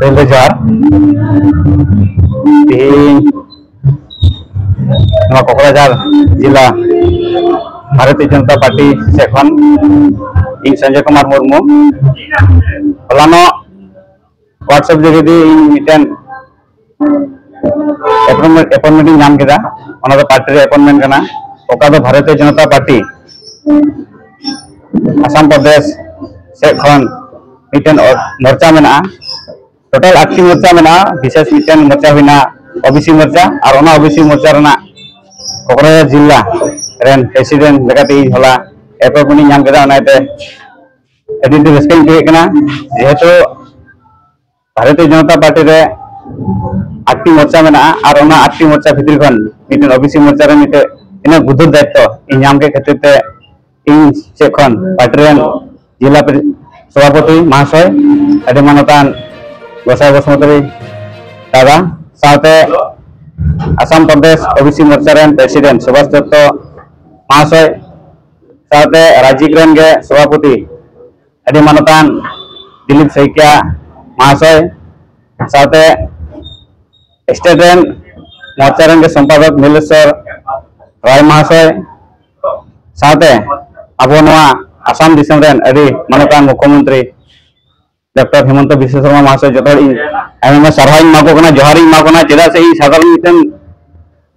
पहले जार कोकराझार जिला भारतीय जनता पार्टी से इन संजय कुमार मुर्मू हलानो व्हाट्सएप जरिए मिटन अपॉइंटमेंट नाम केदा party appointment Bharatiya Janata party Assam प्रदेश से मिटन मोर्चा में टोटल 8 मोर्चा में विशेष मिटन मोर्चा हुईना ओबीसी मोर्चा और ओबीसी मोर्चा कोकराझार जिला रेन प्रेसिडेंट लेकाते हला अपॉइंटमेंट नाम केदा रस्का जेहेतु भारतीय जनता पार्टी रे 8 मोर्चा में और 8 मोर्चा भितर खन मिटन ओबीसी मोर्चा रे मिटे इन बुद्ध दायित्व नाम के खातिर ते इन से खन पार्टी रेन जिला सभापति महाशय अभी मानतान गोसाई बसुमतारी दादा साथे आसाम प्रदेश ओबीसी मोर्चा रेन प्रेसिडेंट सुभाष दत्त महाशय साथे राजीव रेन के सभापति अभी मानतान दिलीप सैकिया महाशय साथे स्टेट रेन मोर्चा रेन के संपादक नीलेश्वर राय महाशय साथे अब आसाम दिसम रेन अभी मानतान मुख्यमंत्री डॉक्टर हेमंत बिश्व शर्मा महाशय जो आयमा सारहाई माको जोहारी माको चेदा से साधारण मिटन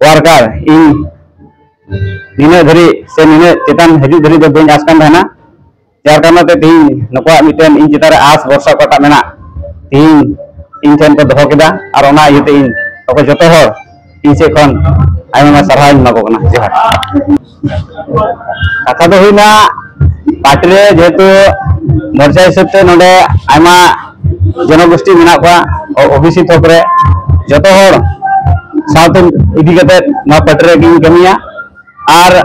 वारकार इन निने धरी से निने चेतन हजू धरी दो बेन आसकान रहना जार कारण तीन नुकवा मिटन इन चेतान आस भरसा कटा मेना तीन इन ठेन को दोहो केदा और ओना इते इन तो जतो हर इन से खन आयमा सारहाई माको जोहार कथा दो हुईना पार्टी रे जेहेतु मोर्चा हिसाब से नोडे आयमा जनगोष्ठी मेना को ओबीसी थोपरे जतो हर साथ इदी कते ना पार्टी रे की कमिया और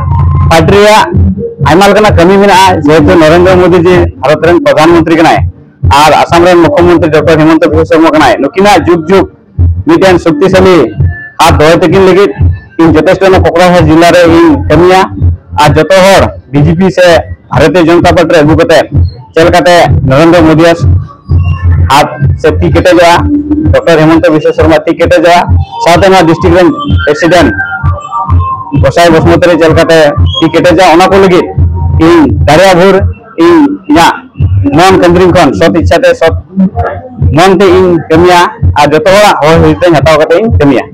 पार्टी रे आयमा लकना कमी मेना जेहेतु नरेंद्र मोदी जी भारत रेन प्रधानमंत्री कनाय और आसाम रेन मुख्यमंत्री डॉक्टर हेमंत बिश्व शर्मा कनाय नुकिना जुग जुग मिटन शक्तिशाली हाथ दोय तकिन लगित इन जथेष्ट कोकराझार जिला रे इन कमिया और जतो हर बीजेपी से भारतीय जनता पार्टी अगू चलते नरेंद्र मोदी हाथ से ती केटेजा डॉक्टर हेमंत बिश्व शर्मा ती केटेजा साथ डिस्ट्रिक्ट प्रेसिडेंट गोसाई बसुमतारी चलते ती केटेजा को लगे इन दारिया भूर इन मन केंद्रीय खन सत इच्छाते सत मन ते इन कमिया और जो हताव करते इन कमिया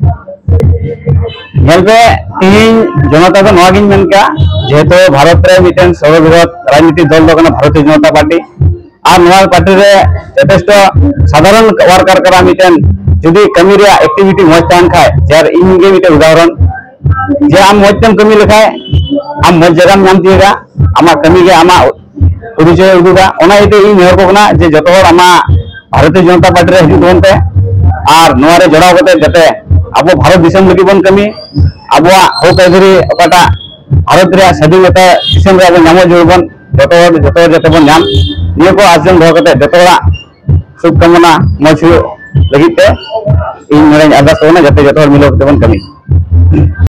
तीन जनता को नवागिन मेनका जेहेतु भारत रे मिटन सर्वबृहत राजनीतिक दल दो भारतीय जनता पार्टी और नवा पार्टी रे यथेष्ट साधारण वार्कर करा मिटन जुदी कमी रे एक्टिविटी मज तान खाय जार इन गे मिटन उदाहरण जे आम मजतम कमी लेखाय आम मज जगह नाम दिएगा आमा कमी गे आमा परिचय उदुगा ओना इते इन हर को ना जे जतो हर आमा भारतीय जनता पार्टी रे हिजु दोनते और नवा रे जड़ाव कते जते अब भारत दिसम लगी बन कमी अब हक अधरी अकाटा भारत रे स्वाधीनता दिसम रे अब नामो जोबन जतो बन नाम निये को आजम दो कते जतो शुभकामना मज लगी ते इन मेरे अरदास करना जते जतो मिलो कते बन कमी।